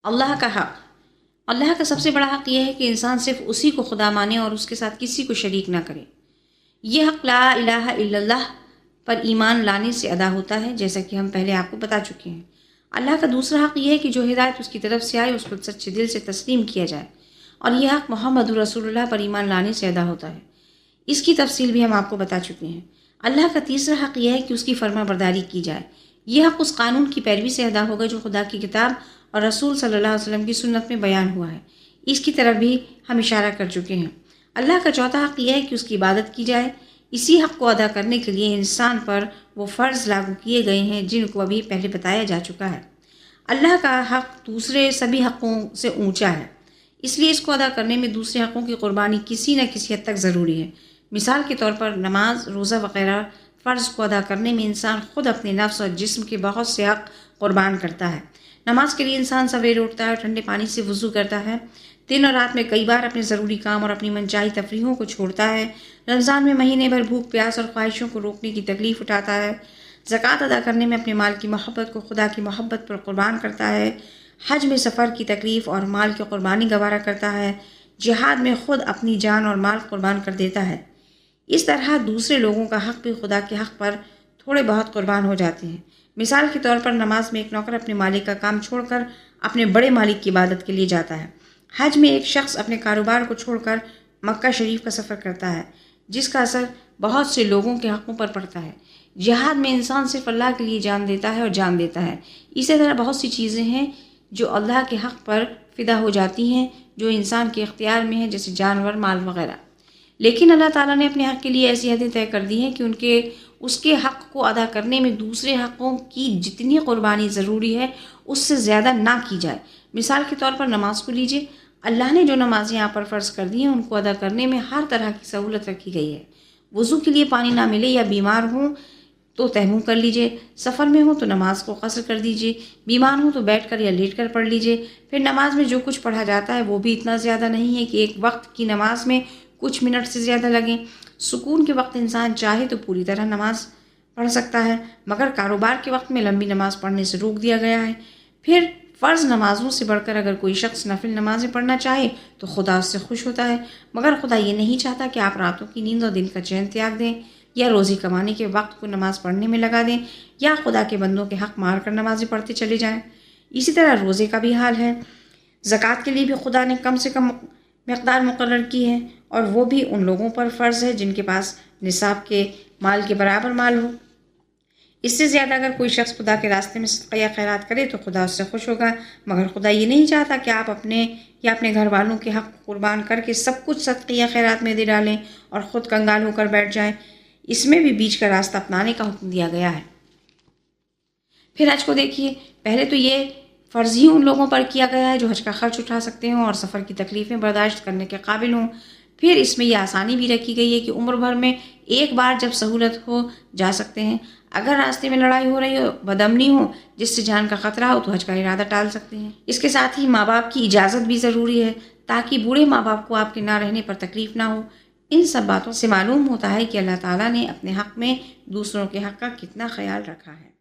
اللہ کا حق۔ اللہ کا سب سے بڑا حق یہ ہے کہ انسان صرف اسی کو خدا مانے اور اس کے ساتھ کسی کو شریک نہ کرے۔ یہ حق لا الہ الا اللہ پر ایمان لانے سے ادا ہوتا ہے، جیسا کہ ہم پہلے آپ کو بتا چکے ہیں۔ اللہ کا دوسرا حق یہ ہے کہ جو ہدایت اس کی طرف سے آئے اس کو سچے دل سے تسلیم کیا جائے، اور یہ حق محمد رسول اللہ پر ایمان لانے سے ادا ہوتا ہے۔ اس کی تفصیل بھی ہم آپ کو بتا چکے ہیں۔ اللہ کا تیسرا حق یہ ہے کہ اس کی فرما برداری کی جائے۔ یہ حق اس قانون کی پیروی سے ادا ہوگا جو خدا کی کتاب اور رسول صلی اللہ علیہ وسلم کی سنت میں بیان ہوا ہے۔ اس کی طرف بھی ہم اشارہ کر چکے ہیں۔ اللہ کا چوتھا حق یہ ہے کہ اس کی عبادت کی جائے۔ اسی حق کو ادا کرنے کے لیے انسان پر وہ فرض لاگو کیے گئے ہیں جن کو ابھی پہلے بتایا جا چکا ہے۔ اللہ کا حق دوسرے سبھی حقوں سے اونچا ہے، اس لیے اس کو ادا کرنے میں دوسرے حقوں کی قربانی کسی نہ کسی حد تک ضروری ہے۔ مثال کے طور پر نماز، روزہ وغیرہ فرض کو ادا کرنے میں انسان خود اپنے نفس اور جسم کے بہت سے حق قربان کرتا ہے۔ نماز کے لیے انسان سویرے اٹھتا ہے، ٹھنڈے پانی سے وضو کرتا ہے، دن اور رات میں کئی بار اپنے ضروری کام اور اپنی منچاہی تفریحوں کو چھوڑتا ہے، رمضان میں مہینے بھر بھوک پیاس اور خواہشوں کو روکنے کی تکلیف اٹھاتا ہے، زکوٰۃ ادا کرنے میں اپنے مال کی محبت کو خدا کی محبت پر قربان کرتا ہے، حج میں سفر کی تکلیف اور مال کی قربانی گوارا کرتا ہے، جہاد میں خود اپنی جان اور مال قربان کر دیتا ہے۔ اس طرح دوسرے لوگوں کا حق بھی خدا کے حق پر تھوڑے بہت قربان ہو جاتے ہیں۔ مثال کے طور پر نماز میں ایک نوکر اپنے مالک کا کام چھوڑ کر اپنے بڑے مالک کی عبادت کے لیے جاتا ہے۔ حج میں ایک شخص اپنے کاروبار کو چھوڑ کر مکہ شریف کا سفر کرتا ہے، جس کا اثر بہت سے لوگوں کے حقوں پر پڑتا ہے۔ جہاد میں انسان صرف اللہ کے لیے جان دیتا ہے اور جان دیتا ہے۔ اسی طرح بہت سی چیزیں ہیں جو اللہ کے حق پر فدا ہو جاتی ہیں، جو انسان کے اختیار میں ہیں، جیسے جانور، مال وغیرہ۔ لیکن اللہ تعالیٰ نے اپنے حق کے لیے ایسی حدیں طے کر دی ہیں کہ اس کے حق کو ادا کرنے میں دوسرے حقوں کی جتنی قربانی ضروری ہے اس سے زیادہ نہ کی جائے۔ مثال کے طور پر نماز کو لیجیے۔ اللہ نے جو نمازیں یہاں پر فرض کر دی ہیں ان کو ادا کرنے میں ہر طرح کی سہولت رکھی گئی ہے۔ وضو کے لیے پانی نہ ملے یا بیمار ہوں تو تیمم کر لیجیے، سفر میں ہوں تو نماز کو قصر کر دیجیے، بیمار ہوں تو بیٹھ کر یا لیٹ کر پڑھ لیجیے۔ پھر نماز میں جو کچھ پڑھا جاتا ہے وہ بھی اتنا زیادہ نہیں ہے کہ ایک وقت کی نماز میں کچھ منٹ سے زیادہ لگیں۔ سکون کے وقت انسان چاہے تو پوری طرح نماز پڑھ سکتا ہے، مگر کاروبار کے وقت میں لمبی نماز پڑھنے سے روک دیا گیا ہے۔ پھر فرض نمازوں سے بڑھ کر اگر کوئی شخص نفل نمازیں پڑھنا چاہے تو خدا اس سے خوش ہوتا ہے، مگر خدا یہ نہیں چاہتا کہ آپ راتوں کی نیند اور دن کا چین تیاگ دیں، یا روزی کمانے کے وقت کو نماز پڑھنے میں لگا دیں، یا خدا کے بندوں کے حق مار کر نمازیں پڑھتے چلے جائیں۔ اسی طرح روزے کا بھی حال ہے۔ زکوٰۃ کے لیے بھی خدا نے کم سے کم مقدار مقرر کی ہے، اور وہ بھی ان لوگوں پر فرض ہے جن کے پاس نصاب کے مال کے برابر مال ہو۔ اس سے زیادہ اگر کوئی شخص خدا کے راستے میں صدقہ یا خیرات کرے تو خدا اس سے خوش ہوگا، مگر خدا یہ نہیں چاہتا کہ آپ اپنے یا اپنے گھر والوں کے حق قربان کر کے سب کچھ صدقہ یا خیرات میں دے ڈالیں اور خود کنگال ہو کر بیٹھ جائیں۔ اس میں بھی بیچ کا راستہ اپنانے کا حکم دیا گیا ہے۔ پھر حج کو دیکھیے۔ پہلے تو یہ فرض ہی ان لوگوں پر کیا گیا ہے جو حج کا خرچ اٹھا سکتے ہوں اور سفر کی تکلیفیں برداشت کرنے کے قابل ہوں۔ پھر اس میں یہ آسانی بھی رکھی گئی ہے کہ عمر بھر میں ایک بار جب سہولت ہو جا سکتے ہیں۔ اگر راستے میں لڑائی ہو رہی ہو، بدامنی ہو جس سے جان کا خطرہ ہو، تو حج کا ارادہ ٹال سکتے ہیں۔ اس کے ساتھ ہی ماں باپ کی اجازت بھی ضروری ہے تاکہ بوڑھے ماں باپ کو آپ کے نہ رہنے پر تکلیف نہ ہو۔ ان سب باتوں سے معلوم ہوتا ہے کہ اللہ تعالیٰ نے اپنے حق میں دوسروں کے حق کا کتنا خیال رکھا ہے۔